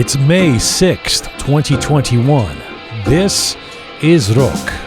It's May 6th, 2021. This is Roqe.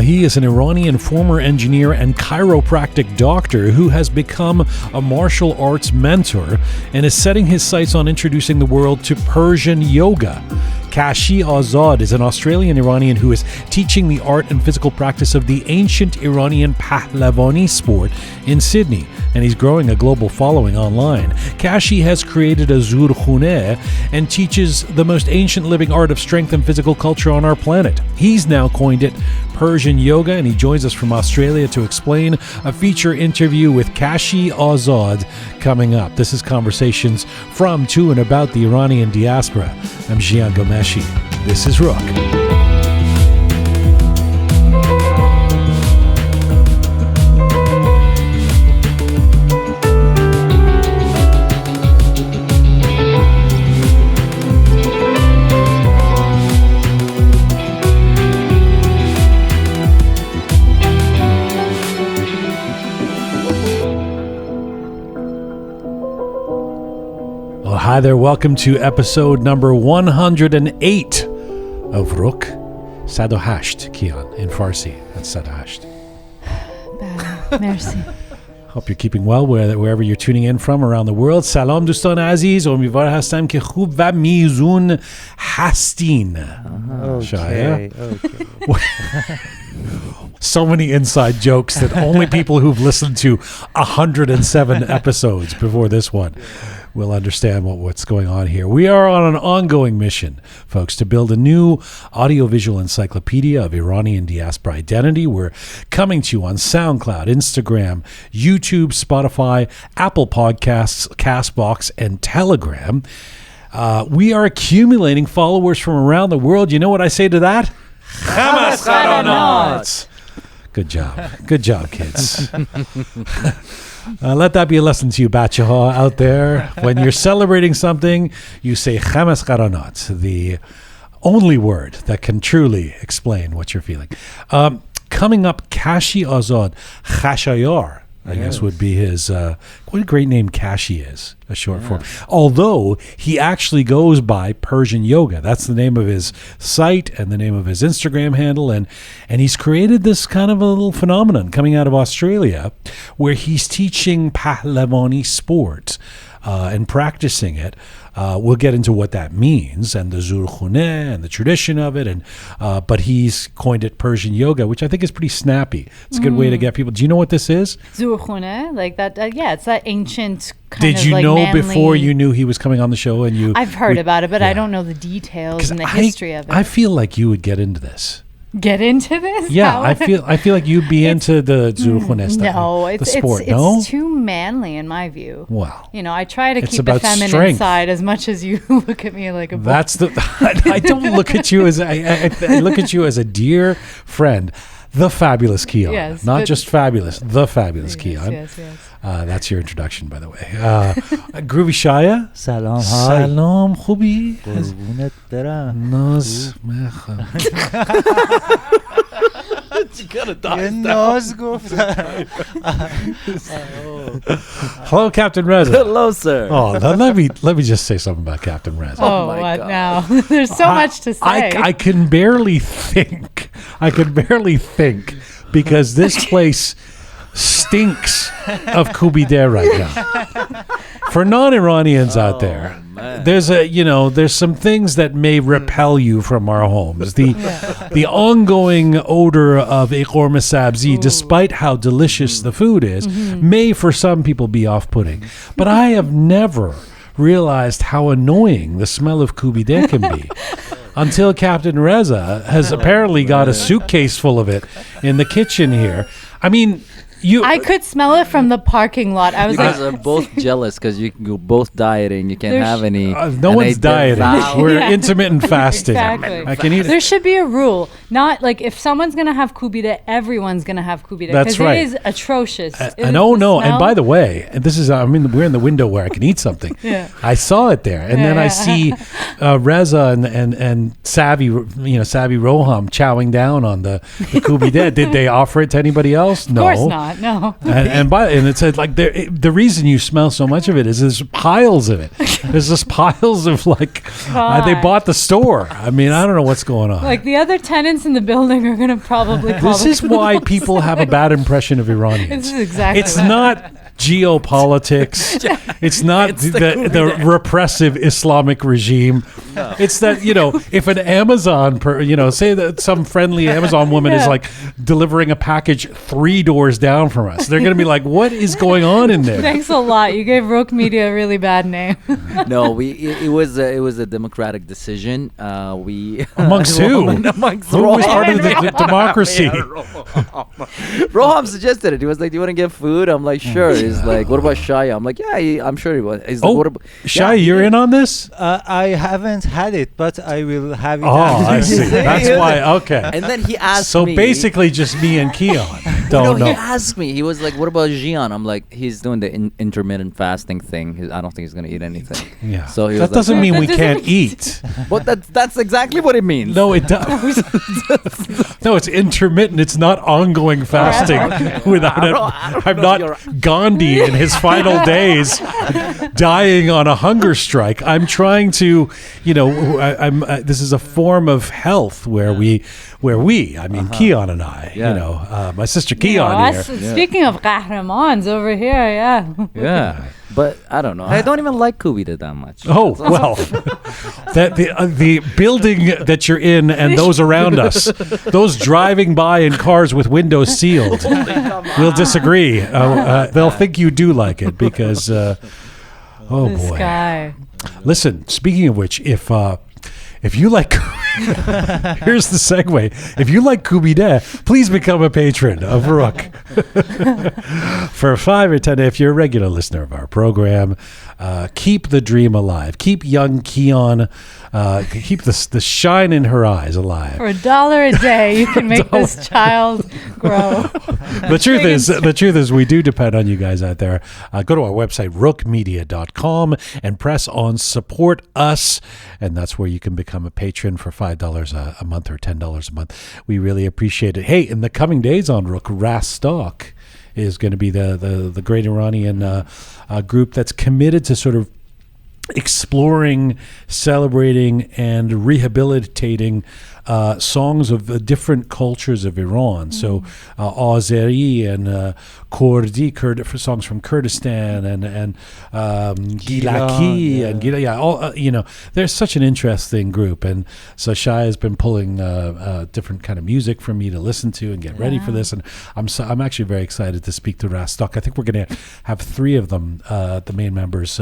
He is an Iranian former engineer and chiropractic doctor who has become a martial arts mentor and is setting his sights on introducing the world to Persian Yoga. Kashi Azad is an Australian-Iranian who is teaching the art and physical practice of the ancient Iranian Pahlavani sport in Sydney, and he's growing a global following online. Kashi has created a zoorkhaneh and teaches the most ancient living art of strength and physical culture on our planet. He's now coined it Persian Yoga, and he joins us from Australia to explain a feature interview with Kashi Azad coming up. This is Conversations from, to, and about the Iranian diaspora. I'm Jian Ghomeshi. This is Roqe. Hi there, welcome to episode number 108 of Roqe. 108 Kian in Farsi. That's 108. Merci. Hope you're keeping well wherever you're tuning in from around the world. Salam دوستان عزیز، امیدوار هستم که خوب و میزون هستین. Okay. So many inside jokes that only people who've listened to 107 episodes before this one will understand what's going on here. We are on an ongoing mission, folks, to build a new audiovisual encyclopedia of Iranian diaspora identity. We're coming to you on SoundCloud, Instagram, YouTube, Spotify, Apple Podcasts, CastBox, and Telegram. We are accumulating followers from around the world. You know what I say to that? Good job, kids. Let that be a lesson to you, bachaha, out there. When you're celebrating something, you say khamas qaranat, the only word that can truly explain what you're feeling. Coming up, Kashi Azad, Khashayar, I guess would be his, what a great name Kashi is, a short form. Although he actually goes by Persian Yoga. That's the name of his site and the name of his Instagram handle. And he's created this kind of a little phenomenon coming out of Australia where he's teaching Pahlavani sport and practicing it. We'll get into what that means and the zoorkhaneh and the tradition of it, and but he's coined it Persian Yoga, which I think is pretty snappy. It's a good way to get people. Do you know what this is? Zoorkhaneh, like that. Yeah, it's that ancient kind Did of you like know manly... before you knew he was coming on the show? And I've heard about it, but I don't know the details and the history of it. I feel like you would get into this. Get into this? Yeah, How? I feel like you'd be into the zoorkhaneh stuff. No, the sport. It's too manly in my view. Well, I try to it's keep the about feminine strength. side as much as you look at me like a boy. That's the. I don't look at you as I look at you as a dear friend, the fabulous Kian. Yes, not just fabulous, the fabulous Kian. Yes. That's your introduction, by the way. Groovy Shaya. Salam. Salam, خوبی؟ قربونت برم. ناز میخوام. ناز گفتم. Hello, Captain Reza. Hello, sir. Oh, let me just say something about Captain Reza. Oh, my what God. now? There's so much to say. I can barely think. Because this place stinks of koobideh right now. For non-Iranians out there, there's some things that may repel you from our homes. The ongoing odor of iqor sabzi, despite how delicious the food is, may for some people be off-putting. But I have never realized how annoying the smell of koobideh can be. Until Captain Reza has apparently got a suitcase full of it in the kitchen here. I mean, I could smell it from the parking lot. I was You guys like, are both jealous because you're both dieting. You can't have any. no one's dieting. We're intermittent fasting. Exactly. I can eat it. There should be a rule Not like if someone's gonna have koobideh, everyone's gonna have koobideh. That's 'cause right. It is atrocious. And oh no! And by the way, and this is we're in the window where I can eat something. Yeah. I saw it there, and then I see Reza and Savvy Roham chowing down on the koobideh. Did they offer it to anybody else? No, of course not. No. And it said like the reason you smell so much of it is there's piles of it. There's just piles of like they bought the store. I mean, I don't know what's going on. Like the other tenants in the building are gonna probably call This is why people have a bad impression of Iranians. This is exactly. It's not geopolitics. It's not the repressive Islamic regime. No. It's that, if an Amazon, say that some friendly Amazon woman is like delivering a package 3 doors down from us, they're going to be like, what is going on in there? Thanks a lot. You gave Roqe Media a really bad name. No, it was a democratic decision. Amongst who? Amongst Who was part of the democracy? Roham suggested it. He was like, "Do you want to get food?" I'm like, "Sure." He's like, "What about Shaya?" I'm like, "Yeah, I'm sure he was." He's like, what about Shai, you're in on this? I haven't had it, but I will have it. Oh, I see. That's why. Okay. And then he asked So me. basically, just me and Keon don't He know. asked me. He was like, "What about Jian?" I'm like, "He's doing the intermittent fasting thing. I don't think he's gonna eat anything." Yeah. So he that was doesn't like, mean we That can't doesn't- eat. But that's exactly what it means. No, it does. No, it's intermittent. It's not ongoing fasting. Without it, I'm know not you're- Gandhi in his final days, dying on a hunger strike. I'm trying to, this is a form of health where we, I mean, Keon and I, Yeah. my sister You Keon know, here. Speaking of qahramans over here, yeah. Yeah. But I don't know. I don't even like koobideh that much. Oh well, that the building that you're in and those around us, those driving by in cars with windows sealed, will disagree. They'll think you do like it because, This boy. guy. Listen, speaking of which, if you like, here's the segue. If you like koobideh, please become a patron of Roqe. For $5 or $10, if you're a regular listener of our program, keep the dream alive. Keep young Keon, keep the shine in her eyes alive. For $1 a day, you can make this child grow. The truth is, we do depend on you guys out there. Go to our website, roqemedia.com, and press on support us. And that's where you can become a patron for $5 a month or $10 a month. We really appreciate it. Hey, in the coming days on Roqe, Rastok is going to be the great Iranian group that's committed to sort of exploring, celebrating, and rehabilitating songs of the different cultures of Iran. So Azeri and Kurdi, for songs from Kurdistan, and Gilaki and Gila. Yeah, all, there's such an interesting group, and so Shai has been pulling different kind of music for me to listen to and get ready for this. And I'm actually very excited to speak to Rastok. I think we're going to have 3 of them, the main members,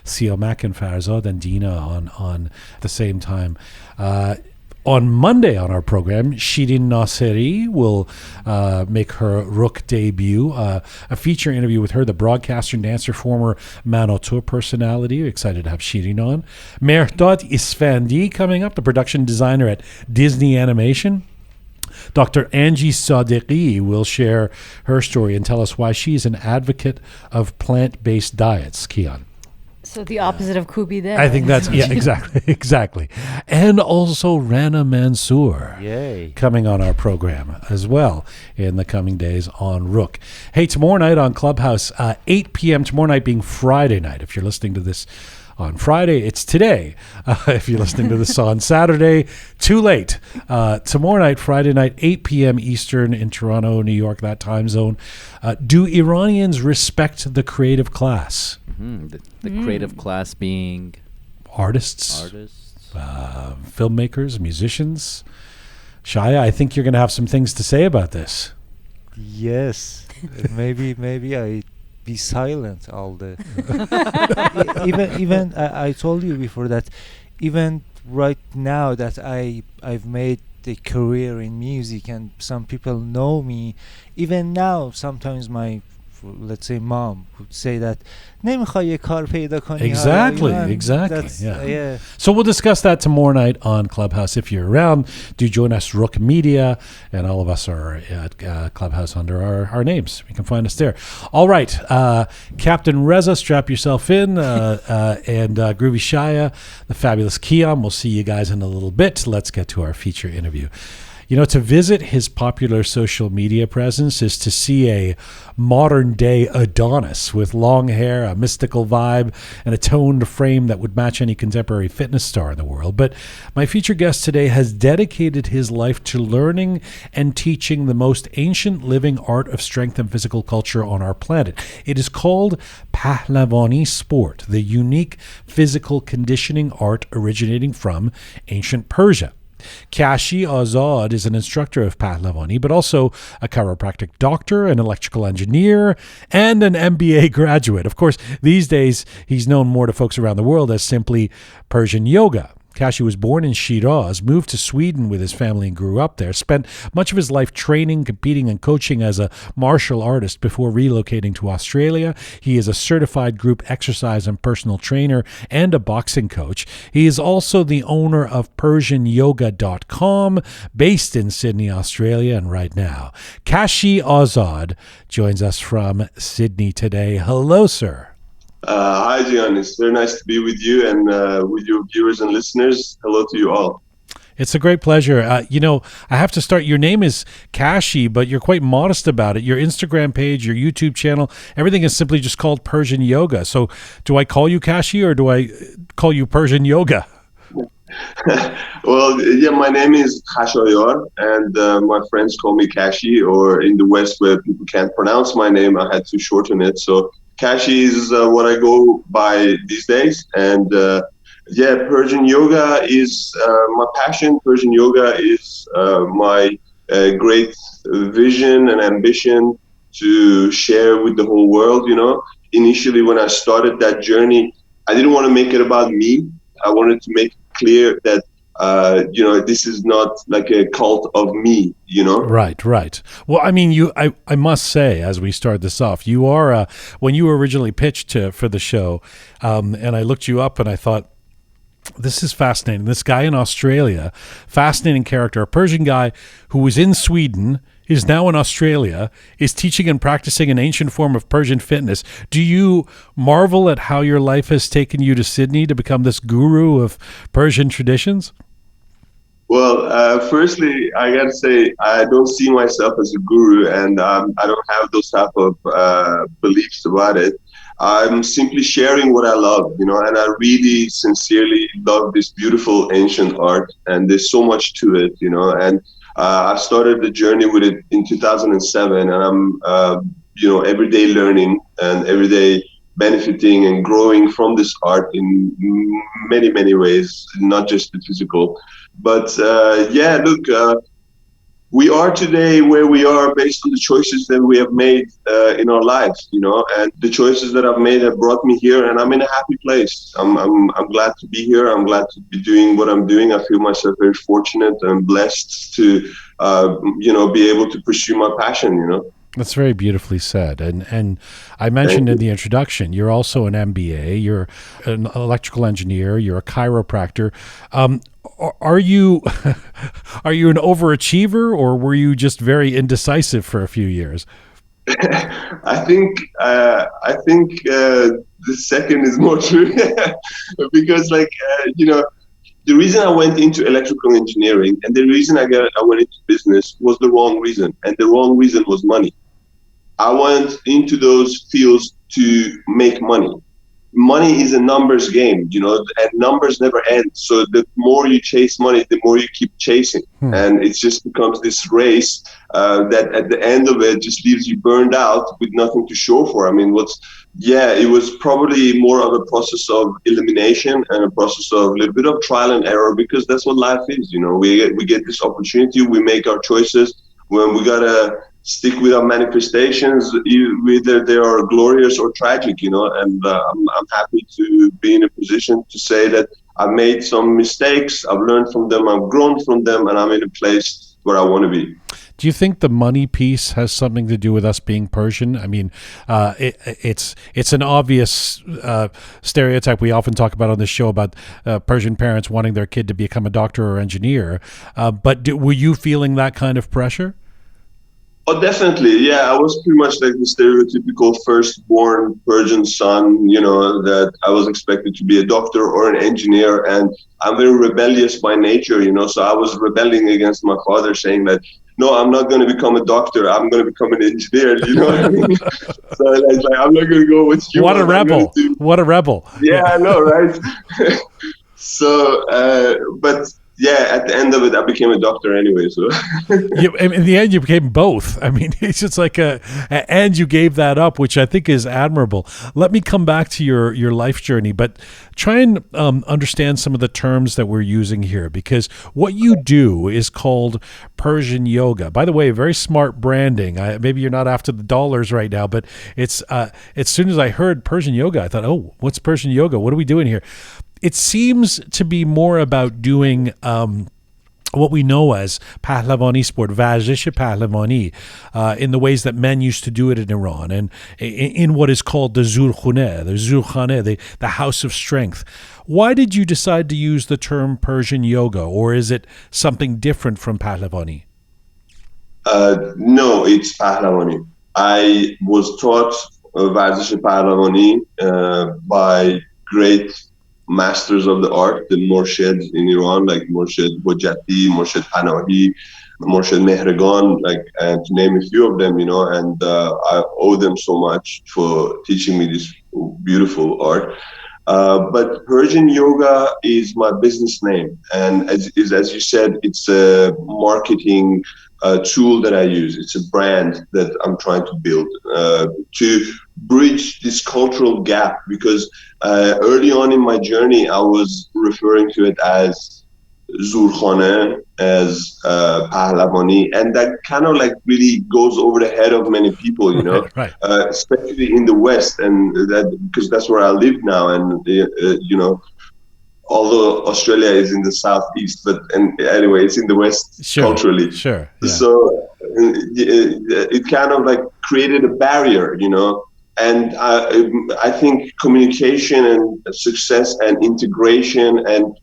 Siomak and Farzad and Dina, on at the same time. On Monday on our program, Shirin Naseri will make her Roqe debut. A feature interview with her, the broadcaster and dancer, former Manotour personality. Excited to have Shirin on. Mehrdad Isfandi coming up, the production designer at Disney Animation. Dr. Angie Sadiqi will share her story and tell us why she's an advocate of plant-based diets. Keon. So the opposite of koobideh. I think that's, exactly. And also Rana Mansour. Yay. Coming on our program as well in the coming days on Roqe. Hey, tomorrow night on Clubhouse, 8 p.m., tomorrow night being Friday night. If you're listening to this on Friday, it's today. If you're listening to this on Saturday, too late. Tomorrow night, Friday night, 8 p.m. Eastern in Toronto, New York, that time zone. Do Iranians respect the creative class? The creative class being Artists, filmmakers, musicians. Shaya, I think you're going to have some things to say about this. Yes. maybe I be silent all the even I told you before that even right now that I've made a career in music and some people know me, even now sometimes my let's say mom would say that نمیخوای یه کار پیدا کنی. Exactly. Yeah. So we'll discuss that tomorrow night on Clubhouse. If you're around, do join us, Roqe Media, and all of us are at Clubhouse under our names. You can find us there. All right, Captain Reza, strap yourself in, and Groovy Shaya, the fabulous Kiam. We'll see you guys in a little bit. Let's get to our feature interview. You know, to visit his popular social media presence is to see a modern-day Adonis with long hair, a mystical vibe, and a toned frame that would match any contemporary fitness star in the world. But my featured guest today has dedicated his life to learning and teaching the most ancient living art of strength and physical culture on our planet. It is called Pahlavani sport, the unique physical conditioning art originating from ancient Persia. Kashi Azad is an instructor of Pahlavani, but also a chiropractic doctor, an electrical engineer, and an MBA graduate. Of course, these days, he's known more to folks around the world as simply Persian Yoga. Kashi was born in Shiraz, moved to Sweden with his family and grew up there, spent much of his life training, competing, and coaching as a martial artist before relocating to Australia. He is a certified group exercise and personal trainer and a boxing coach. He is also the owner of PersianYoga.com, based in Sydney, Australia, and right now, Kashi Azad joins us from Sydney today. Hello, sir. Hi, Jian. It's very nice to be with you and with your viewers and listeners. Hello to you all. It's a great pleasure. You know, I have to start. Your name is Kashi, but you're quite modest about it. Your Instagram page, your YouTube channel, everything is simply just called Persian Yoga. So do I call you Kashi or do I call you Persian Yoga? Well, yeah, my name is Kashi Azad, and my friends call me Kashi, or in the West where people can't pronounce my name, I had to shorten it. So Kashi is what I go by these days. And yeah, Persian Yoga is my passion. Persian Yoga is my great vision and ambition to share with the whole world. You know, initially when I started that journey, I didn't want to make it about me. I wanted to make it clear that you know, this is not like a cult of me, you know? Right. Well, I mean, I must say, as we start this off, you are, when you were originally pitched for the show, and I looked you up and I thought, this is fascinating. This guy in Australia, fascinating character, a Persian guy who was in Sweden, is now in Australia, is teaching and practicing an ancient form of Persian fitness. Do you marvel at how your life has taken you to Sydney to become this guru of Persian traditions? Well, firstly, I got to say, I don't see myself as a guru, and I don't have those type of beliefs about it. I'm simply sharing what I love, you know, and I really sincerely love this beautiful ancient art, and there's so much to it, you know, and I started the journey with it in 2007, and I'm, you know, every day learning and every day benefiting and growing from this art in many, many ways, not just the physical. But yeah, look, we are today where we are based on the choices that we have made in our lives, you know, and the choices that I've made have brought me here, and I'm in a happy place. I'm glad to be here. I'm glad to be doing what I'm doing. I feel myself very fortunate and blessed to, you know, be able to pursue my passion, you know. That's very beautifully said. And I mentioned in the introduction, you're also an MBA, you're an electrical engineer, you're a chiropractor. Are you an overachiever, or were you just very indecisive for a few years? I think the second is more true because, like, you know, the reason I went into electrical engineering and the reason I went into business was the wrong reason, and the wrong reason was money. I went into those fields to make money. Money is a numbers game, you know, and numbers never end. So the more you chase money, the more you keep chasing. And it just becomes this race that at the end of it just leaves you burned out with nothing to show for. I mean, it was probably more of a process of elimination and a process of a little bit of trial and error, because that's what life is, you know. We get this opportunity, we make our choices. When we gotta stick with our manifestations, whether they are glorious or tragic, you know, and I'm happy to be in a position to say that I've made some mistakes, I've learned from them, I've grown from them, and I'm in a place where I want to be. Do you think the money piece has something to do with us being Persian? I mean, it's an obvious stereotype we often talk about on this show about Persian parents wanting their kid to become a doctor or engineer. But were you feeling that kind of pressure? Oh, definitely. Yeah, I was pretty much like the stereotypical firstborn Persian son, that I was expected to be a doctor or an engineer. And I'm very rebellious by nature, so I was rebelling against my father, saying that, no, I'm not going to become a doctor. I'm going to become an engineer. You know what I mean? So it's like, I'm not going to go with you. What a rebel. What a rebel. Yeah, I know, right? So, but yeah, at the end of it, I became a doctor anyway. So in the end, you became both. I mean, it's just like and you gave that up, which I think is admirable. Let me come back to your life journey, but try and understand some of the terms that we're using here, because what you do is called Persian Yoga. By the way, very smart branding. Maybe you're not after the dollars right now, but it's as soon as I heard Persian Yoga, I thought, oh, what's Persian Yoga? What are we doing here? It seems to be more about doing what we know as Pahlavani sport, Varzish Pahlavani, in the ways that men used to do it in Iran, and in what is called the zoorkhaneh, the house of strength. Why did you decide to use the term Persian Yoga, or is it something different from Pahlavani? No, it's Pahlavani. I was taught Varzish Pahlavani by great masters of the art, the Morsheds in Iran, like Morshed Hojati, Morshed Panahi, Morshed Mehregan, and to name a few of them, and I owe them so much for teaching me this beautiful art. But Persian Yoga is my business name, and as you said, it's a marketing tool that I use. It's a brand that I'm trying to build to bridge this cultural gap, because early on in my journey, I was referring to it as zoorkhaneh, as Pahlavani, and that kind of really goes over the head of many people, Right. Especially in the West, and that because that's where I live now, and although Australia is in the southeast, and anyway, it's in the West culturally. Sure. Yeah. So it kind of created a barrier, and I think communication and success and integration and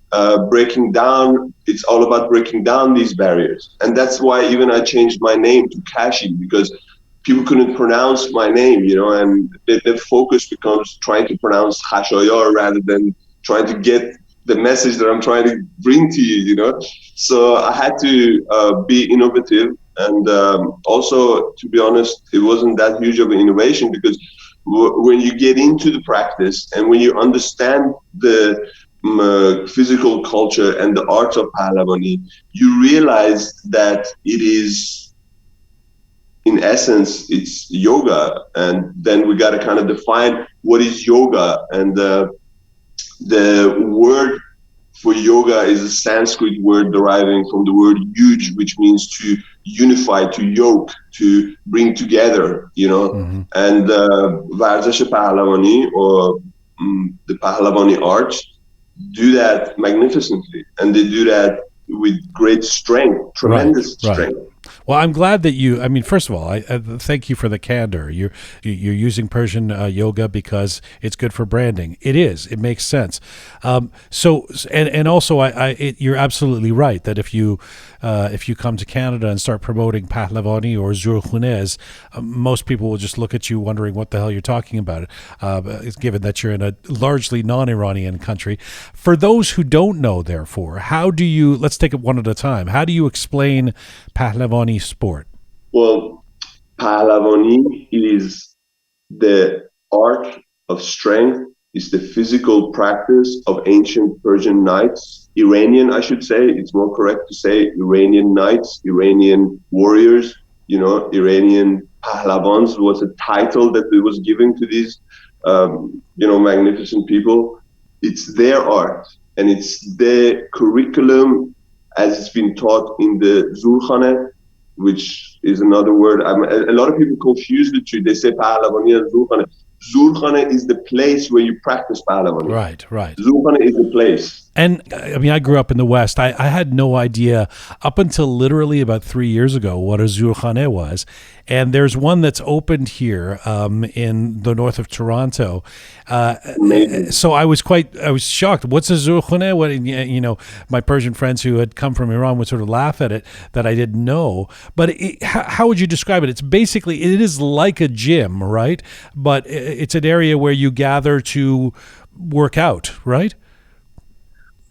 breaking down, it's all about breaking down these barriers. And that's why even I changed my name to Kashi, because people couldn't pronounce my name, and the focus becomes trying to pronounce Khashayar rather than trying to get the message that I'm trying to bring to you, So I had to be innovative. And also, to be honest, it wasn't that huge of an innovation, because when you get into the practice and when you understand the physical culture and the arts of Pahlavani, you realize that it is, in essence, it's yoga. And then we got to kind of define what is yoga. And the word for yoga is a Sanskrit word deriving from the word yuj, which means to unify, to yoke, to bring together, Mm-hmm. And Varzish Pahlavani, or the Pahlavani arts, do that magnificently, and they do that with great strength, tremendous strength. Well, I'm glad that first of all, I thank you for the candor. You're using Persian yoga because it's good for branding. It is. It makes sense. So also, you're absolutely right that if you come to Canada and start promoting Pahlavani or zoorkhaneh, most people will just look at you wondering what the hell you're talking about, given that you're in a largely non-Iranian country. For those who don't know, therefore, let's take it one at a time. How do you explain Pahlavani sport? Well, Pahlavani is the art of strength, is the physical practice of ancient Persian knights. Iranian, I should say, it's more correct to say Iranian knights, Iranian warriors, Iranian Pahlavans was a title that it was given to these, magnificent people. It's their art, and it's their curriculum as it's been taught in the zoorkhaneh, which is another word. A lot of people confuse the two. They say Pahlavani and zoorkhaneh. Zoorkhaneh is the place where you practice Pahlavani. Right. Zoorkhaneh is the place. And I mean, I grew up in the West. I had no idea up until literally about 3 years ago what a zoorkhaneh was. And there's one that's opened here in the north of Toronto. So I was shocked. What's a zoorkhaneh? What, you know, my Persian friends who had come from Iran would sort of laugh at it that I didn't know. But how would you describe it? It's basically, it is like a gym, right? But it's an area where you gather to work out, right?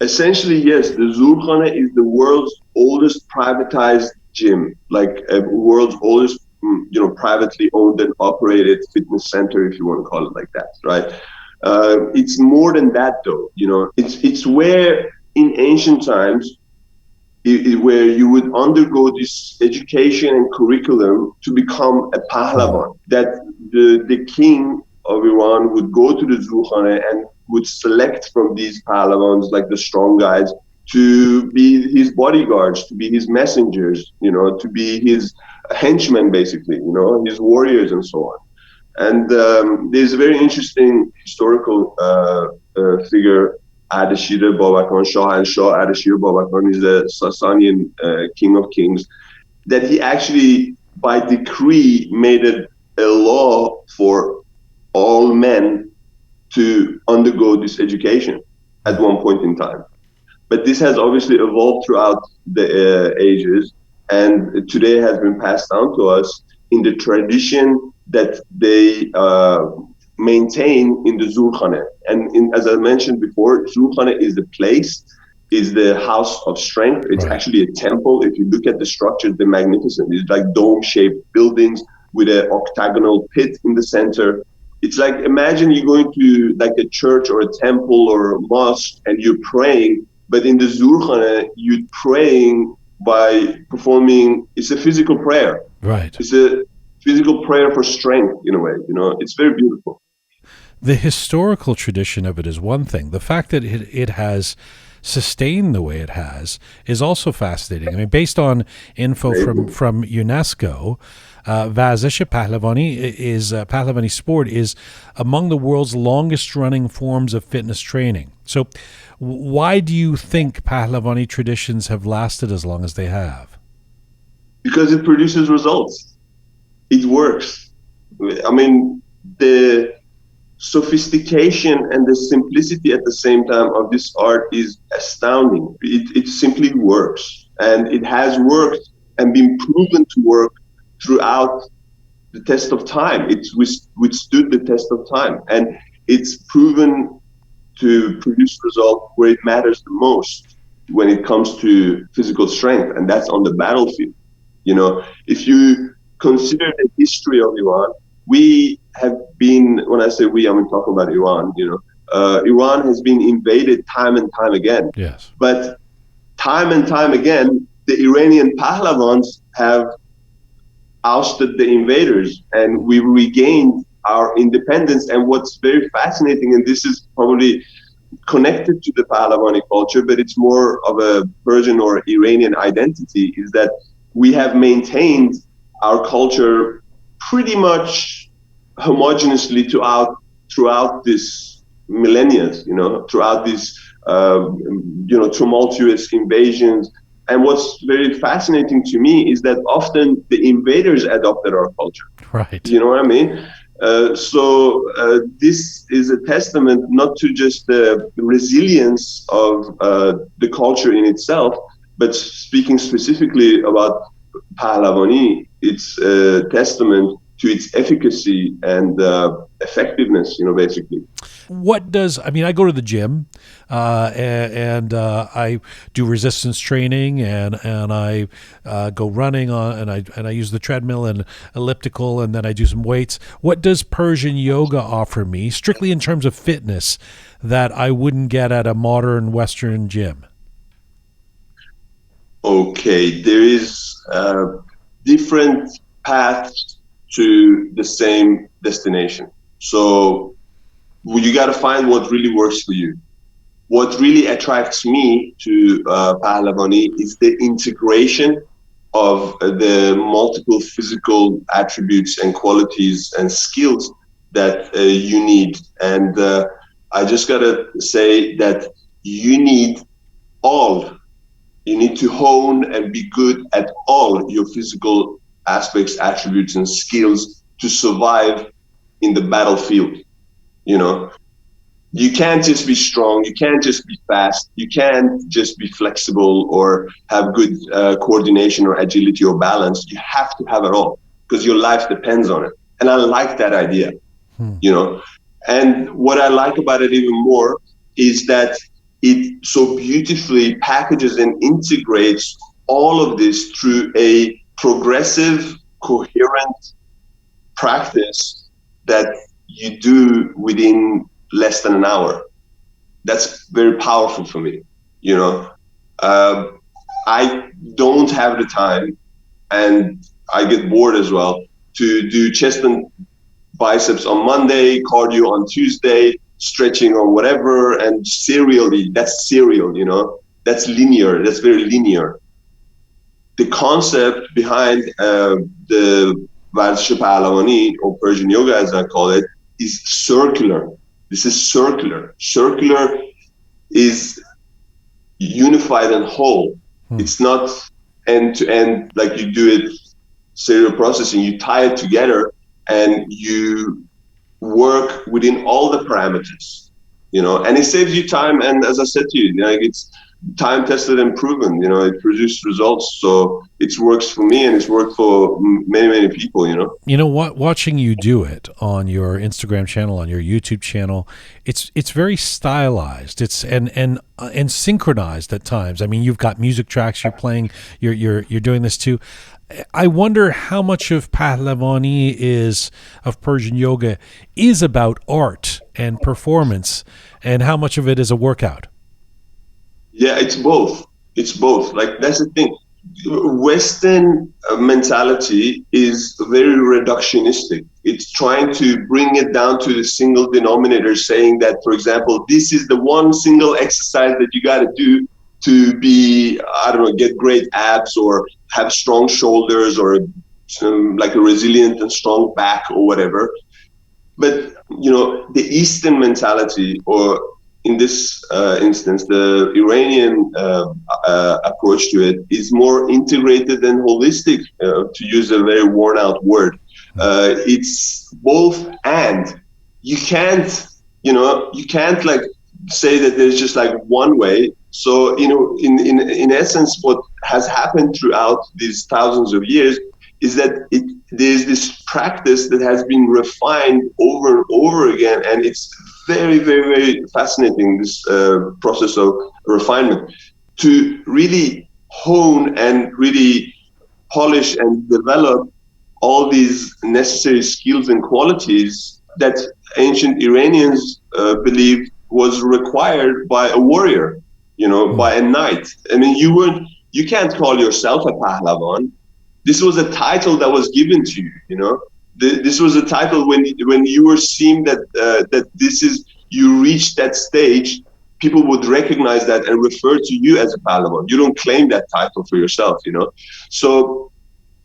Essentially, yes. The zoorkhaneh is the world's oldest privatized gym, like a world's oldest, privately owned and operated fitness center, if you want to call it like that, right? It's more than that, though. You know, it's where in ancient times, where you would undergo this education and curriculum to become a pahlavan. That the king of Iran would go to the zoorkhaneh and would select from these pahlavans, like the strong guys, to be his bodyguards, to be his messengers, to be his henchmen, basically, his warriors and so on. And there's a very interesting historical figure, Ardeshir Babakan, Shah Ardeshir Babakan is the Sasanian king of kings, that he actually, by decree, made it a law for all men to undergo this education at one point in time. But this has obviously evolved throughout the ages, and today has been passed down to us in the tradition that they maintain in the zoorkhaneh. And as I mentioned before, zoorkhaneh is the place, is the house of strength. It's actually a temple. If you look at the structure, they're magnificent. It's like dome-shaped buildings with an octagonal pit in the center. It's like, imagine you're going to like a church or a temple or a mosque and you're praying, but in the zoorkhaneh, you're praying by performing, it's a physical prayer. Right. It's a physical prayer for strength in a way, it's very beautiful. The historical tradition of it is one thing. The fact that it has sustained the way it has is also fascinating. I mean, based on info from UNESCO, Varzish Pahlavani sport is among the world's longest running forms of fitness training. So why do you think Pahlavani traditions have lasted as long as they have? Because it produces results. It works. I mean, the sophistication and the simplicity at the same time of this art is astounding. It simply works. And it has worked and been proven to work throughout the test of time. It's withstood the test of time. And it's proven to produce results where it matters the most when it comes to physical strength. And that's on the battlefield. If you consider the history of Iran, we have been, when I say we, I'm talking about Iran, Iran has been invaded time and time again. Yes. But time and time again, the Iranian Pahlavans have ousted the invaders and we regained our independence. And what's very fascinating, and this is probably connected to the Pahlavani culture, but it's more of a Persian or Iranian identity, is that we have maintained our culture pretty much homogeneously throughout this millennia, throughout these, tumultuous invasions. And what's very fascinating to me is that often the invaders adopted our culture. Right. You know what I mean? So this is a testament not to just the resilience of the culture in itself, but speaking specifically about Pahlavani, it's a testament to its efficacy and effectiveness, basically. I go to the gym and I do resistance training and I go running and I use the treadmill and elliptical, and then I do some weights. What does Persian yoga offer me, strictly in terms of fitness, that I wouldn't get at a modern Western gym? Okay, there is different paths to the same destination. So you got to find what really works for you. What really attracts me to Pahlavani is the integration of the multiple physical attributes and qualities and skills that you need. And I just got to say that you need all. You need to hone and be good at all your physical aspects, attributes, and skills to survive in the battlefield. You know, you can't just be strong. You can't just be fast. You can't just be flexible or have good coordination or agility or balance. You have to have it all because your life depends on it. And I like that idea, you know. And what I like about it even more is that it so beautifully packages and integrates all of this through a progressive, coherent practice that you do within less than an hour. That's very powerful for me, you know. I don't have the time, and I get bored as well, to do chest and biceps on Monday, cardio on Tuesday, stretching or whatever, and serially. That's serial, you know. That's linear. That's very linear. The concept behind the Varzish Pahlavani, or Persian Yoga as I call it, is circular. This is circular. Circular is unified and whole. It's not end to end like you do it serial processing. You tie it together and you work within all the parameters, you know, and it saves you time. And as I said to you, like, it's time tested and proven, you know, it produced results. So it works for me and it's worked for many, many people, you know. You know what? Watching you do it on your Instagram channel, on your YouTube channel, it's very stylized. It's and synchronized at times. I mean, you've got music tracks you're playing. You're doing this too. I wonder how much of Pahlavani of Persian yoga is about art and performance, and how much of it is a workout. Yeah, it's both. It's both. Like, that's the thing. Western mentality is very reductionistic. It's trying to bring it down to the single denominator, saying that, for example, this is the one single exercise that you got to do to be, I don't know, get great abs or have strong shoulders or like a resilient and strong back or whatever. But, you know, the Eastern mentality, or in this instance, the Iranian approach to it, is more integrated and holistic, to use a very worn out word. It's both and. You can't like say that there's just like one way. So, you know, in essence, what has happened throughout these thousands of years is that there's this practice that has been refined over and over again, and it's very, very, very fascinating, this process of refinement, to really hone and really polish and develop all these necessary skills and qualities that ancient Iranians believed was required by a warrior, you know, by a knight. I mean, you can't call yourself a Pahlavan. This was a title that was given to you, you know. This was a title when you were seeing that this is, you reached that stage, people would recognize that and refer to you as a Pahlavan. You don't claim that title for yourself, you know. So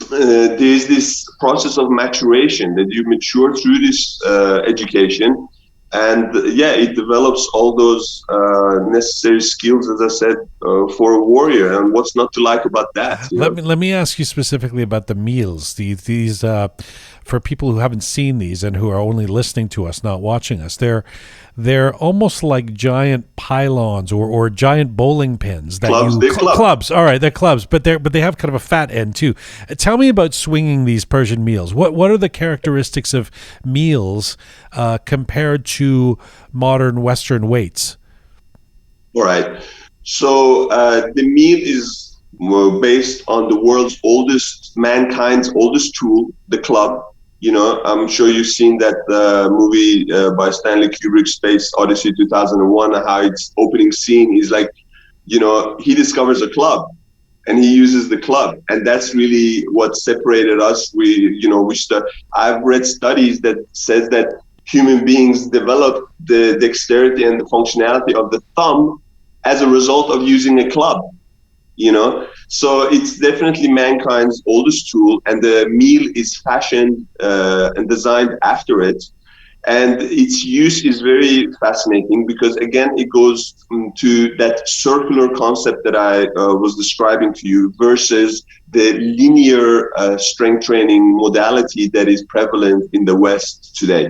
there's this process of maturation that you mature through this education. And yeah, it develops all those necessary skills, as I said, for a warrior. And what's not to like about that? Let me ask you specifically about the meals. These for people who haven't seen these and who are only listening to us, not watching us, they're almost like giant pylons or giant bowling pins. Clubs. All right, they're clubs, but they have kind of a fat end too. Tell me about swinging these Persian meals. What are the characteristics of meals compared to modern Western weights? All right. So the meal is based on the world's mankind's oldest tool, the club. You know, I'm sure you've seen that movie by Stanley Kubrick, Space Odyssey 2001, how its opening scene is like, you know, he discovers a club and he uses the club. And that's really what separated us. I've read studies that says that human beings develop the dexterity and the functionality of the thumb as a result of using a club, you know. So it's definitely mankind's oldest tool, and the meal is fashioned and designed after it. And its use is very fascinating because, again, it goes to that circular concept that I was describing to you versus the linear strength training modality that is prevalent in the West today.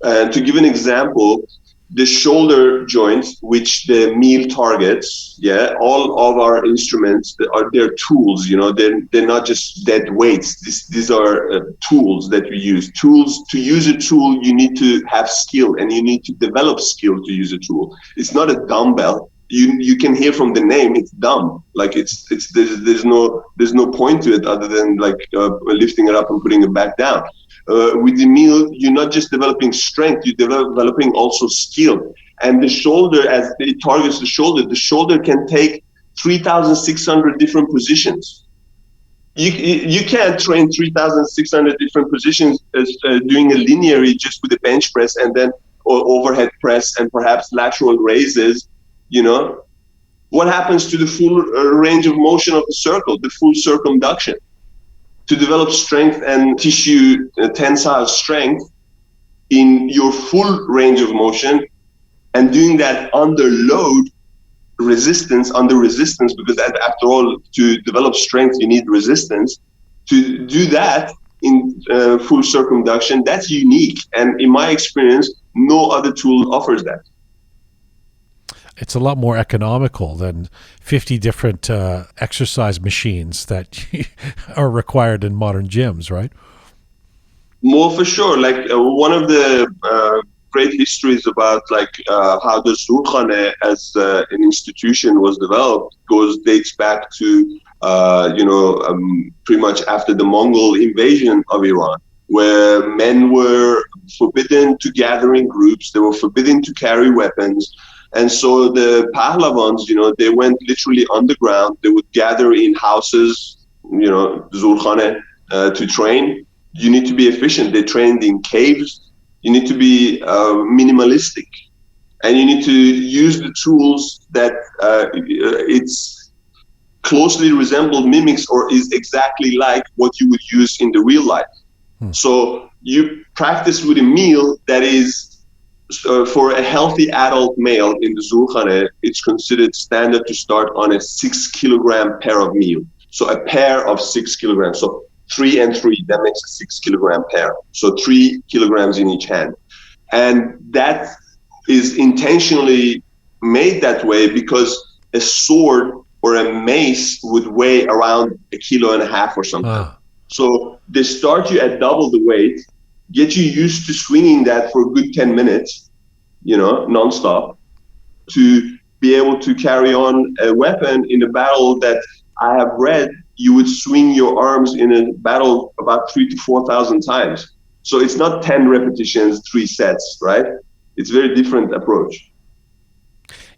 To give an example, the shoulder joints, which the meal targets, all of our instruments they're tools. They're not just dead weights. These are tools that we use. Tools, to use a tool, you need to have skill, and you need to develop skill to use a tool. It's not a dumbbell. You can hear from the name, it's dumb. Like there's no point to it other than lifting it up and putting it back down. With the meal, you're not just developing strength, you're developing also skill. And the shoulder, as it targets the shoulder can take 3,600 different positions. You can't train 3,600 different positions doing a linear just with a bench press and then or overhead press and perhaps lateral raises. What happens to the full range of motion of the circle, the full circumduction? To develop strength and tissue tensile strength in your full range of motion, and doing that under resistance, because after all, to develop strength, you need resistance. To do that in full circumduction, that's unique. And in my experience, no other tool offers that. It's a lot more economical than 50 different exercise machines that are required in modern gyms, right? More for sure. One of the great histories about how the zoorkhaneh as an institution was developed dates back to pretty much after the Mongol invasion of Iran, where men were forbidden to gather in groups, they were forbidden to carry weapons. And so the Pahlavans, they went literally underground. They would gather in houses, zoorkhaneh, to train. You need to be efficient. They trained in caves. You need to be minimalistic. And you need to use the tools that it's closely resembled, mimics, or is exactly like what you would use in the real life. So you practice with a meal that is, for a healthy adult male in the zoorkhaneh, it's considered standard to start on a 6 kilogram pair of meal. So a pair of 6 kilograms. So 3 and 3, that makes a 6 kilogram pair. So 3 kilograms in each hand. And that is intentionally made that way because a sword or a mace would weigh around 1.5 kilos or something. So they start you at double the weight, get you used to swinging that for a good 10 minutes, nonstop, to be able to carry on a weapon in a battle that I have read you would swing your arms in a battle about 3,000 to 4,000 times. So it's not 10 repetitions, 3 sets, right? It's a very different approach.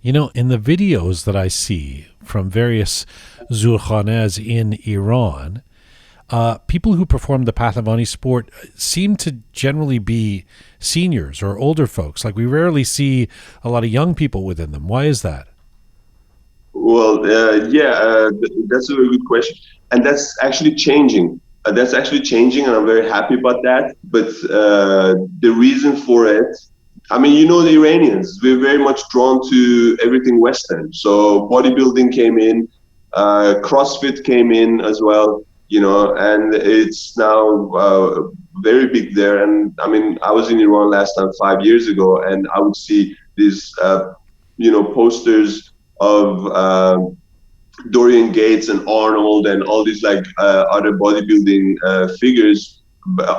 In the videos that I see from various zoorkhanehs in Iran, people who perform the Pahlavani sport seem to generally be seniors or older folks. We rarely see a lot of young people within them. Why is that? Well, that's a very good question. And that's actually changing. And I'm very happy about that. But the reason for it, the Iranians, we're very much drawn to everything Western. So bodybuilding came in, CrossFit came in as well. And it's now very big there. And I was in Iran last time 5 years ago, and I would see these, posters of Dorian Gates and Arnold and all these other bodybuilding figures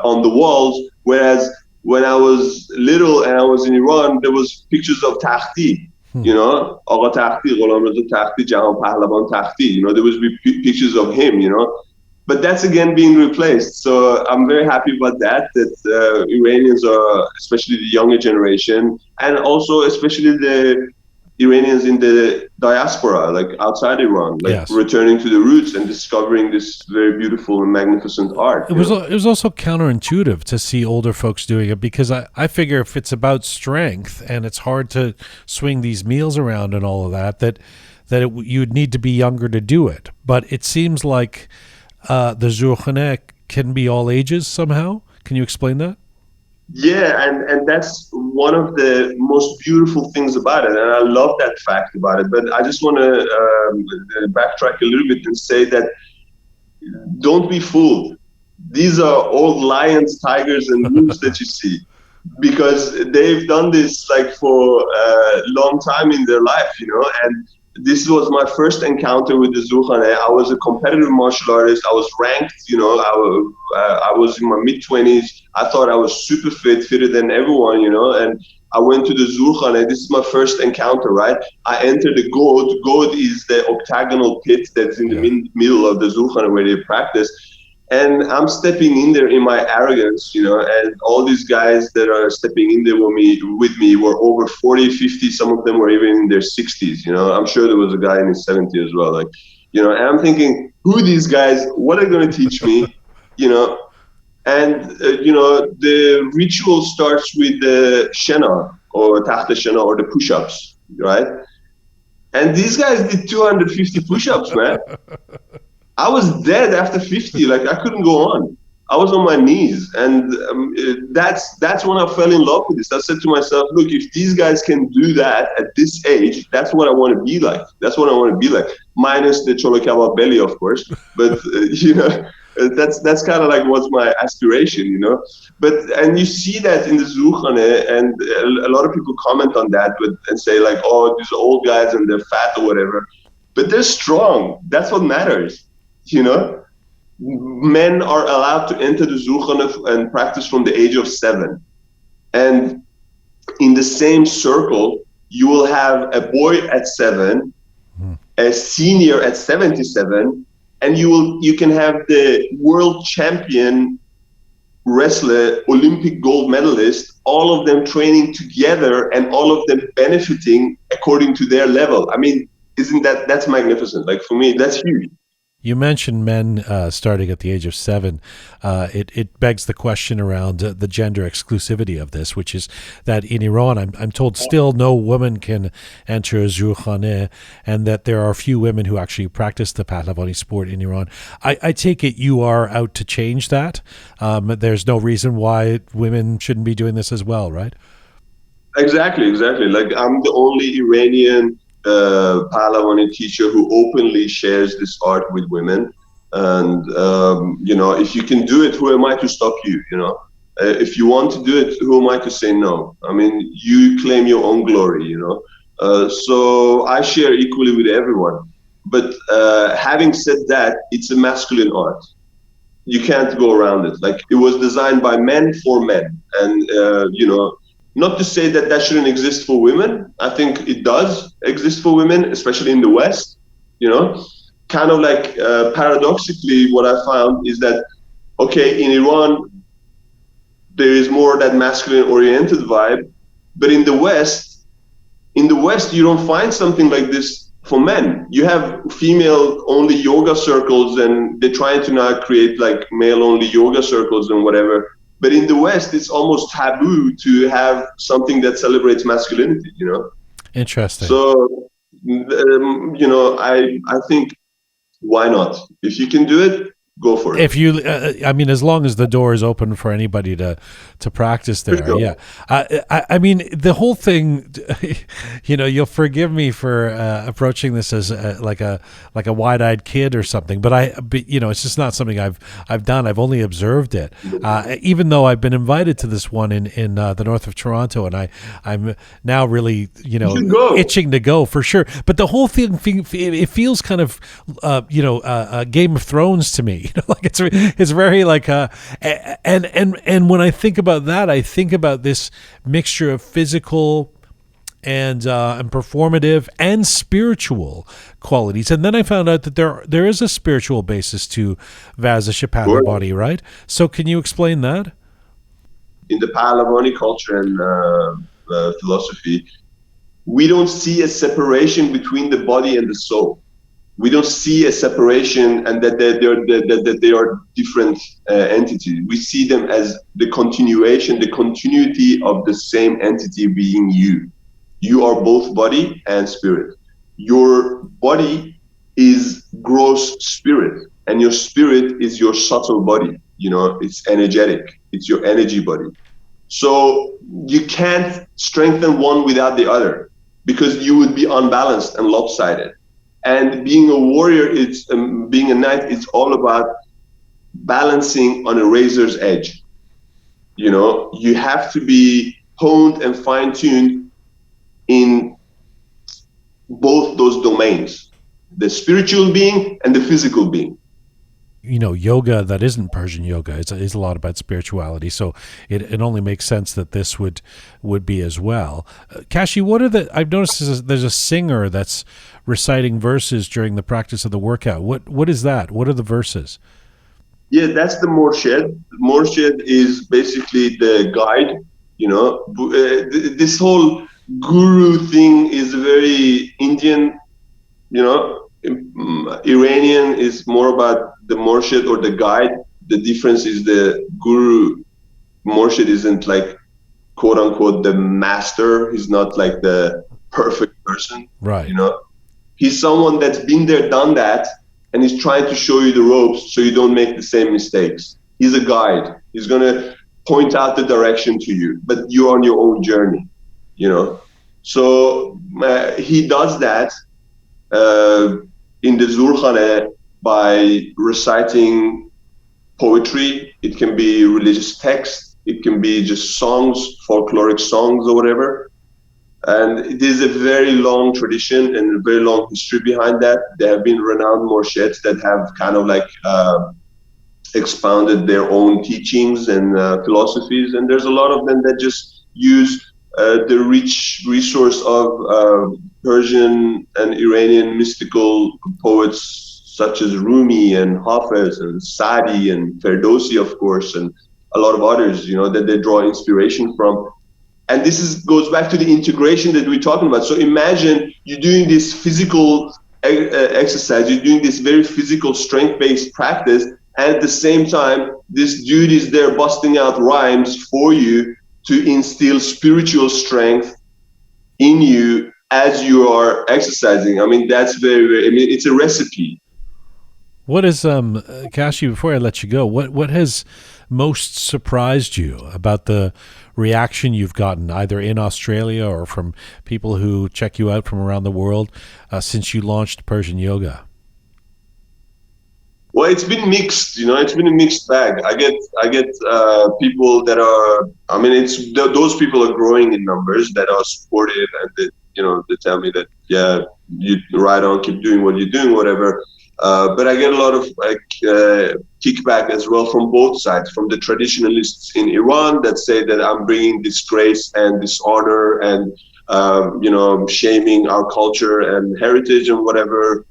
on the walls. Whereas when I was little and I was in Iran, there was pictures of Takhti. Agha Takhti, Ghulam Reza Takhti, Jahan Pahlavan Takhti. There was pictures of him. But that's again being replaced. So I'm very happy about that Iranians are, especially the younger generation, and also especially the Iranians in the diaspora, outside Iran, yes, returning to the roots and discovering this very beautiful and magnificent art. It was also counterintuitive to see older folks doing it, because I figure if it's about strength and it's hard to swing these meals around and all of that you'd need to be younger to do it. But it seems like the zoorkhaneh can be all ages somehow. Can you explain that? Yeah, and that's one of the most beautiful things about it, and I love that fact about it. But I just want to backtrack a little bit and say that don't be fooled. These are old lions, tigers, and wolves that you see, because they've done this like for a long time in their life, and this was my first encounter with the zoorkhaneh. I was a competitive martial artist. I was ranked, I was in my mid-20s. I thought I was super fit, fitter than everyone, and I went to the zoorkhaneh. This is my first encounter, right? I entered the god. God is the octagonal pit that's in the middle of the zoorkhaneh where they practice. And I'm stepping in there in my arrogance, and all these guys that are stepping in there with me were over 40, 50. Some of them were even in their 60s, I'm sure there was a guy in his 70s as well. And I'm thinking, who are these guys? What are they going to teach me? And, the ritual starts with the shena or tahta shena or the push-ups, right? And these guys did 250 push-ups, man. I was dead after 50. Like, I couldn't go on. I was on my knees. And that's when I fell in love with this. I said to myself, look, if these guys can do that at this age, that's what I want to be like. That's what I want to be like. Minus the cholo kebab belly, of course. But, that's kind of like what's my aspiration, and you see that in the zoorkhaneh, and a lot of people comment on that and say like, oh, these old guys and they're fat or whatever, but they're strong. That's what matters. Men are allowed to enter the zoorkhaneh and practice from the age of 7, and in the same circle you will have a boy at 7, a senior at 77, and you can have the world champion wrestler, Olympic gold medalist, all of them training together and all of them benefiting according to their level. I mean, that's magnificent? Like, for me, that's huge. You mentioned men starting at the age of 7. It begs the question around the gender exclusivity of this, which is that in Iran, I'm told still no woman can enter a zoorkhaneh, and that there are few women who actually practice the Pahlavani sport in Iran. I take it you are out to change that. There's no reason why women shouldn't be doing this as well, right? Exactly. Like, I'm the only Iranian Pahlavani teacher who openly shares this art with women, and if you can do it, who am I to stop you? If you want to do it, who am I to say no? I mean, you claim your own glory. So I share equally with everyone. But having said that, it's a masculine art. You can't go around it. Like, it was designed by men for men, and not to say that shouldn't exist for women. I think it does exist for women, especially in the West. Kind of like paradoxically, what I found is that, okay, in Iran, there is more that masculine-oriented vibe, but in the West, you don't find something like this for men. You have female-only yoga circles, and they're trying to now create like male-only yoga circles and whatever. But in the West, it's almost taboo to have something that celebrates masculinity, Interesting. So, I think, why not? If you can do it, go for it. If you, as long as the door is open for anybody to practice there, sure. Yeah. I mean, the whole thing, you'll forgive me for approaching this as like a wide-eyed kid or something, but it's just not something I've done. I've only observed it, even though I've been invited to this one in the north of Toronto, and I'm now really itching to go for sure. But the whole thing, it feels kind of Game of Thrones to me. Like it's very like and when I think about that, I think about this mixture of physical and performative and spiritual qualities. And then I found out that there is a spiritual basis to Varzish Pahlavani, right? So can you explain that? In the Pahlavani culture and philosophy, we don't see a separation between the body and the soul. We don't see a separation and that they are different entities. We see them as the continuity of the same entity being you. You are both body and spirit. Your body is gross spirit, and your spirit is your subtle body. It's energetic. It's your energy body. So you can't strengthen one without the other, because you would be unbalanced and lopsided. And being a warrior, it's being a knight, it's all about balancing on a razor's edge. You know, you have to be honed and fine-tuned in both those domains, the spiritual being and the physical being. You know, yoga that isn't Persian yoga is a lot about spirituality, so it only makes sense that this would be as well. Kashi, what are I've noticed there's a singer that's reciting verses during the practice of the workout. What is that? What are the verses? Yeah, that's the Morshed. Morshed is basically the guide. You know, this whole guru thing is very Indian. You know, Iranian is more about the Morshed or the guide. The difference is the guru. Morshed isn't like, quote unquote, the master. He's not like the perfect person. Right. You know, he's someone that's been there, done that, and he's trying to show you the ropes so you don't make the same mistakes. He's a guide. He's going to point out the direction to you, but you're on your own journey, you know. So he does that in the zoorkhaneh by reciting poetry. It can be religious text. It can be just songs, folkloric songs or whatever. And it is a very long tradition and a very long history behind that. There have been renowned morsheds that have kind of like expounded their own teachings and philosophies. And there's a lot of them that just use the rich resource of Persian and Iranian mystical poets such as Rumi and Hafiz and Sadi and Ferdowsi, of course, and a lot of others, you know, that they draw inspiration from. And this goes back to the integration that we're talking about. So imagine you're doing this physical exercise, you're doing this very physical strength-based practice, and at the same time, this dude is there busting out rhymes for you to instill spiritual strength in you as you are exercising. I mean, that's very, I mean, it's a recipe. What is, Kashi, before I let you go, what has most surprised you about the reaction you've gotten either in Australia or from people who check you out from around the world since you launched Persian Yoga? Well, it's been mixed, you know, it's been a mixed bag. I get people that are, I mean, those people are growing in numbers that are supportive, and that, you know, they tell me that, yeah, you right on, keep doing what you're doing, whatever. But I get a lot of kickback as well from both sides, from the traditionalists in Iran that say that I'm bringing disgrace and dishonor and, you know, shaming our culture and heritage and whatever,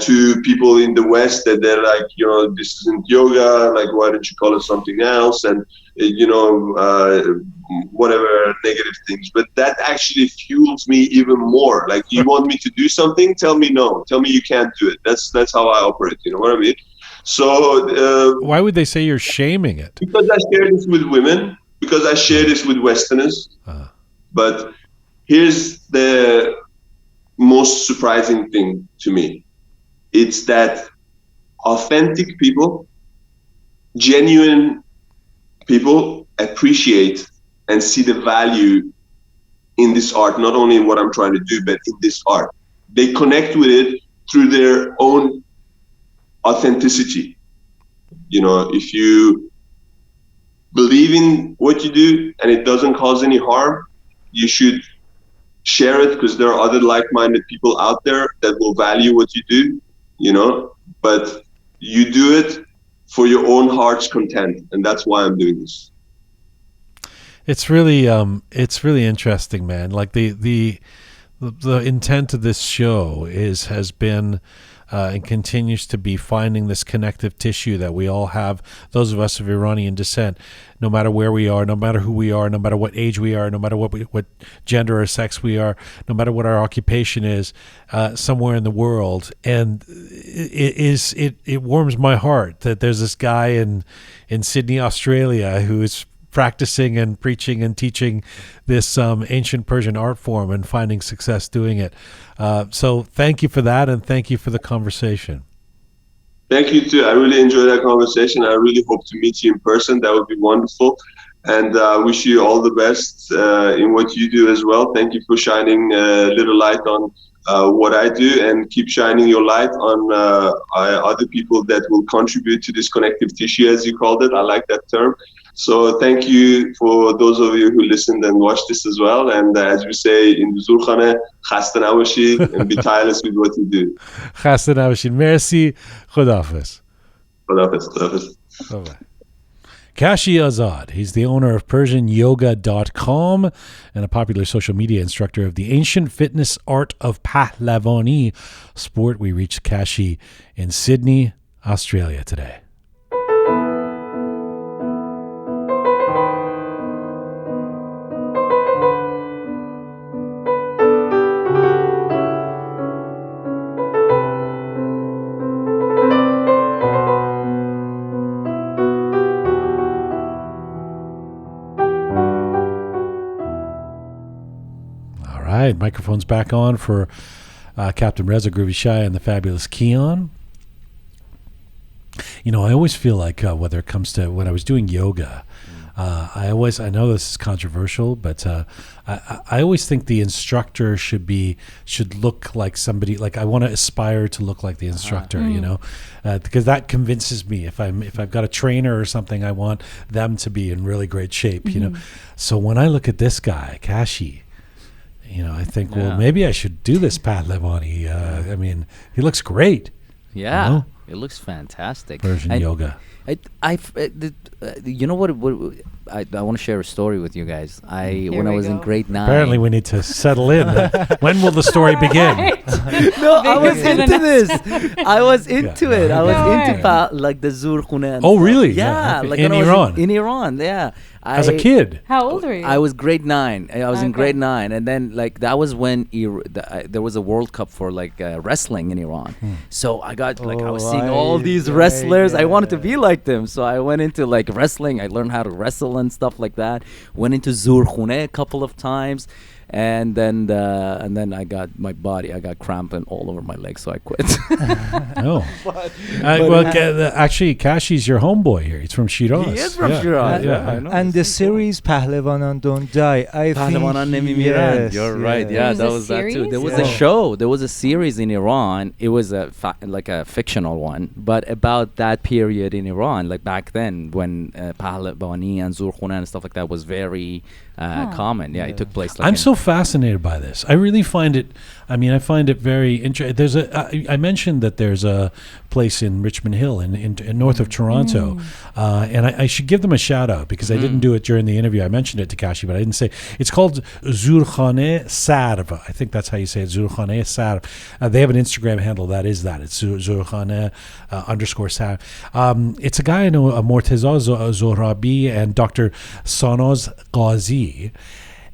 to people in the West that they're like, you know, this isn't yoga, like, why don't you call it something else? And, you know, whatever negative things. But that actually fuels me even more. Like, you want me to do something? Tell me no. Tell me you can't do it. That's how I operate. You know what I mean? So why would they say you're shaming it? Because I share this with women. Because I share this with Westerners. But here's the most surprising thing to me. It's that authentic people, genuine people appreciate and see the value in this art, not only in what I'm trying to do, but in this art. They connect with it through their own authenticity. You know, if you believe in what you do and it doesn't cause any harm, you should share it, because there are other like-minded people out there that will value what you do, you know, but you do it for your own heart's content, and that's why I'm doing this. It's really interesting, man. Like the intent of this show has been and continues to be finding this connective tissue that we all have, those of us of Iranian descent, no matter where we are, no matter who we are, no matter what age we are, no matter what gender or sex we are, no matter what our occupation is, somewhere in the world. And it warms my heart that there's this guy in Sydney, Australia, who is practicing and preaching and teaching this ancient Persian art form and finding success doing it. So thank you for that, and thank you for the conversation. Thank you too. I really enjoyed that conversation. I really hope to meet you in person. That would be wonderful. And wish you all the best in what you do as well. Thank you for shining a little light on what I do, and keep shining your light on other people that will contribute to this connective tissue, as you called it. I like that term. So thank you for those of you who listened and watched this as well. And as we say in zoorkhaneh, khasta nabashid, and be tireless with what you do. Khasta nabashid. Merci. Khudafis. Khudafis. Bye-bye. Kashi Azad. He's the owner of PersianYoga.com and a popular social media instructor of the ancient fitness art of Pahlavani sport. We reached Kashi in Sydney, Australia today. Microphone's back on for Captain Reza, Groovy Shy, and the fabulous Keon. You know, I always feel like whether it comes to when I was doing yoga, I know this is controversial, but I always think the instructor should look like somebody. Like I want to aspire to look like the instructor, you know, because that convinces me. If I've got a trainer or something, I want them to be in really great shape, you know. So when I look at this guy, Kashi, you know, I think, well, maybe I should do this Pahlavani. I mean, he looks great. Yeah, you know? It looks fantastic. Persian yoga. You know what? I want to share a story with you guys. When I was in grade 9. Apparently, we need to settle in. When will the story begin? No, I was into this. I was into it. I was into like the zoorkhaneh. Oh, really? Yeah, okay. like in Iran. In Iran, yeah. As a kid. How old were you? I was grade 9. I was in grade 9, and then like that was when there was a World Cup for like wrestling in Iran. So I got I was seeing all these wrestlers. I wanted to be like them, so I went into like wrestling. I learned how to wrestle and stuff like that. Went into zoorkhaneh a couple of times. And then I got I got cramping all over my legs, so I quit. Actually, Kashi's your homeboy here. He's from Shiraz. He is from Shiraz. I know. And the series Pahlavanan Don't Die. Pahlavanan Nemimiran. You're right. Yeah, that was that too. There was a show. There was a series in Iran. It was like a fictional one, but about that period in Iran, like back then when Pahlavani and zoorkhaneh and stuff like that was very common. Yeah, it took place. Like I'm so fascinated by this. I really find it. I mean, I find it very interesting. I mentioned that there's a place in Richmond Hill in north of Toronto, and I should give them a shout out because I didn't do it during the interview. I mentioned it to Kashi, but I didn't say. It's called Zoorkhaneh Sarv. I think that's how you say it. Zoorkhaneh Sarv. They have an Instagram handle that is that. It's Zoorkhaneh _Sarv. It's a guy I know, Morteza Zohrabi and Dr. Sanoz Ghazi.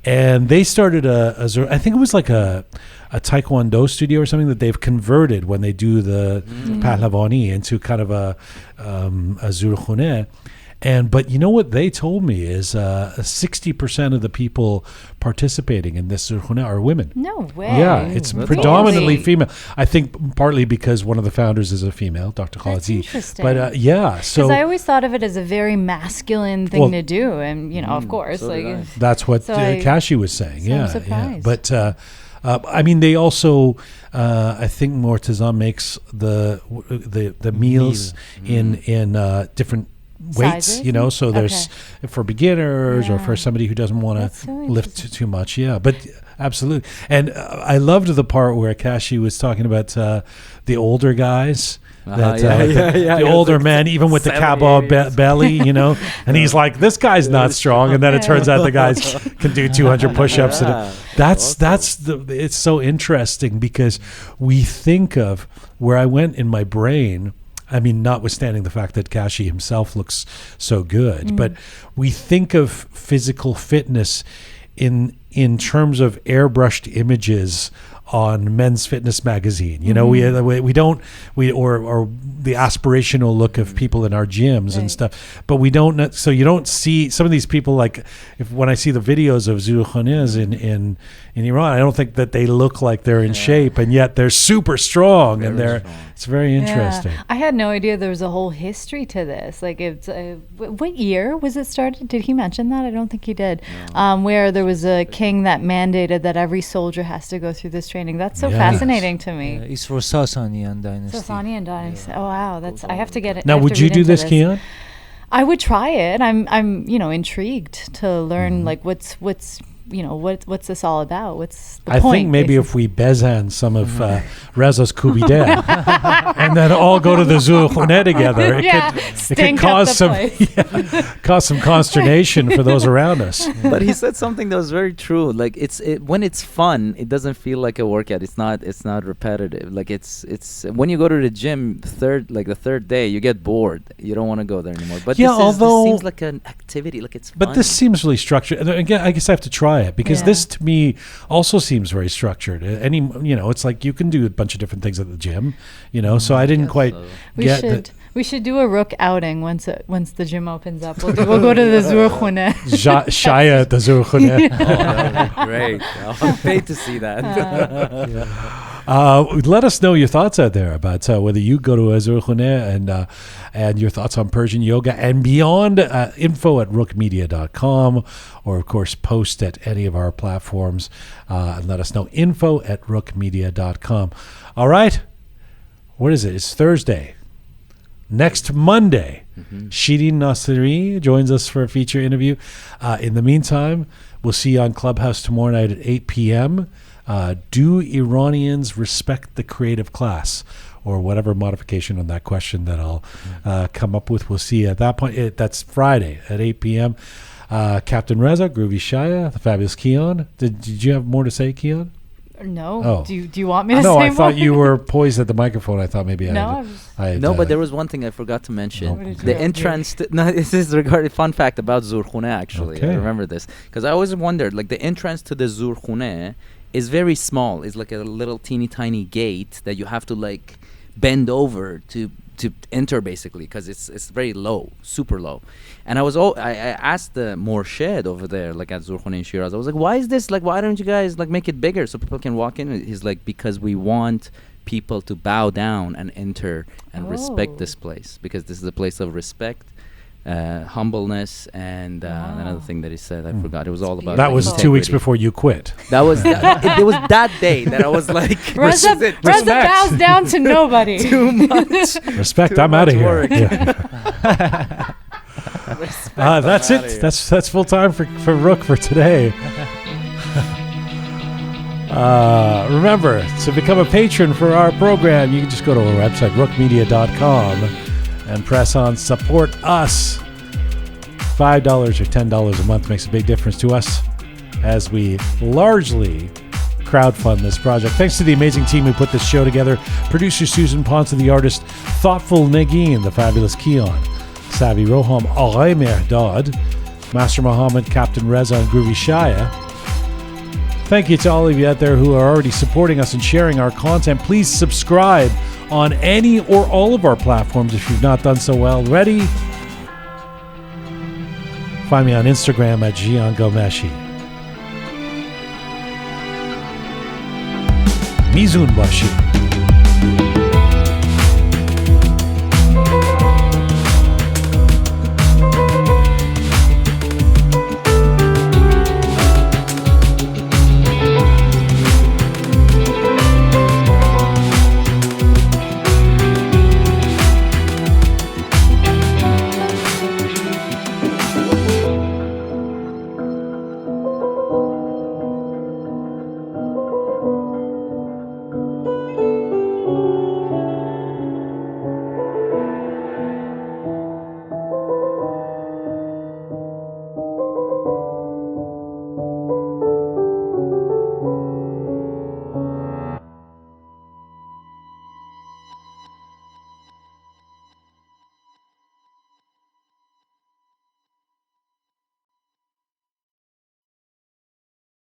And they started I think it was like a taekwondo studio or something that they've converted when they do the Pahlavani into kind of a zoorkhaneh. But you know what they told me is 60% of the people participating in this zoorkhaneh are women. No way. Yeah, it's predominantly female. I think partly because one of the founders is a female, Dr. Khazi. Interesting. But so because I always thought of it as a very masculine thing to do, and you know, of course, that's what Kashi was saying. So I'm surprised. But I mean, they also I think Morteza makes the meals in different weights, sizes? You know, so there's for beginners or for somebody who doesn't want to lift too much. Yeah, but absolutely. And I loved the part where Kashi was talking about the older guys. The older men, even with the kabob belly, you know, and he's like, this guy's not strong, and then it turns out the guys can do 200 push-ups. And it's so interesting because we think of where I went in my brain. I mean, notwithstanding the fact that Kashi himself looks so good, but we think of physical fitness in in terms of airbrushed images on Men's Fitness magazine. You know, we don't or the aspirational look of people in our gyms and stuff, but we don't. So you don't see some of these people, like when I see the videos of zoorkhanehs in Iran, I don't think that they look like they're in shape, and yet they're super strong, it's very interesting. I had no idea there was a whole history to this. Like, it's what year was it started? Did he mention that? I don't think he did. No. Where there was a king that mandated that every soldier has to go through this training. That's so fascinating to me. It's for Sasanian dynasty. Sasanian dynasty. Oh wow, that's I have to get it. Now, would you do this, Kian? I would try it. I'm intrigued to learn like what's this all about? What's the point? I think maybe if we bezan some of Reza's koobideh and then all go to the zoorkhaneh together, it could cause some consternation for those around us. But he said something that was very true. Like when it's fun, it doesn't feel like a workout. It's not repetitive. Like it's when you go to the gym the third day, you get bored. You don't want to go there anymore. But this seems like an activity. Like it's fun. But this seems really structured. Again, I guess I have to try it, because this to me also seems very structured. It's like you can do a bunch of different things at the gym, so I didn't quite get that. We should do a Roqe outing once the gym opens up. We'll go to the zoorkhaneh. Shaya at the zoorkhaneh. Oh, that would be great. I'll pay to see that. Let us know your thoughts out there about whether you go to a zoorkhaneh and your thoughts on Persian yoga and beyond. Info at roqemedia.com, or of course post at any of our platforms and let us know. Info at roqemedia.com. All right. What is it? It's Thursday. Next Monday, Shirin Nasiri joins us for a feature interview. In the meantime, we'll see you on Clubhouse tomorrow night at 8 p.m. Do Iranians respect the creative class? Or whatever modification on that question that I'll come up with. We'll see you at that point. That's Friday at 8 p.m. Captain Reza, Groovy Shaya, the fabulous Kian. Did you have more to say, Kian? No. Oh. Do you want me to say more? more? No, I thought you were poised at the microphone. I thought maybe but there was one thing I forgot to mention. The entrance. This is regarding fun fact about zoorkhaneh. Actually, I remember this because I always wondered, like, the entrance to the zoorkhaneh is very small. It's like a little teeny tiny gate that you have to like bend over to enter, basically, because it's very low, super low. And I asked the Morshed over there, like at zoorkhaneh in Shiraz, I was like, why is this, like, why don't you guys like make it bigger so people can walk in? He's like, because we want people to bow down and enter and respect this place, because this is a place of respect, humbleness, and another thing that he said, I forgot. It was all about that was integrity. 2 weeks before you quit. That was it was that day that I was like, Reza bows down to nobody. Too much respect. I'm out of here. Yeah. That's it. That's full time for Roqe for today. Remember, to become a patron for our program, you can just go to our website, roqemedia.com, and press on Support Us. $5 or $10 a month makes a big difference to us as we largely crowdfund this project. Thanks to the amazing team who put this show together. Producer Susan Ponce, the artist Thoughtful Negin, the fabulous Kian, Savvy Roham, Aghay Mehrdad, Master Muhammad, Captain Reza, and Groovy Shaya. Thank you to all of you out there who are already supporting us and sharing our content. Please subscribe on any or all of our platforms if you've not done so already. Find me on Instagram at Jian Ghomeshi. Mizun Bashi.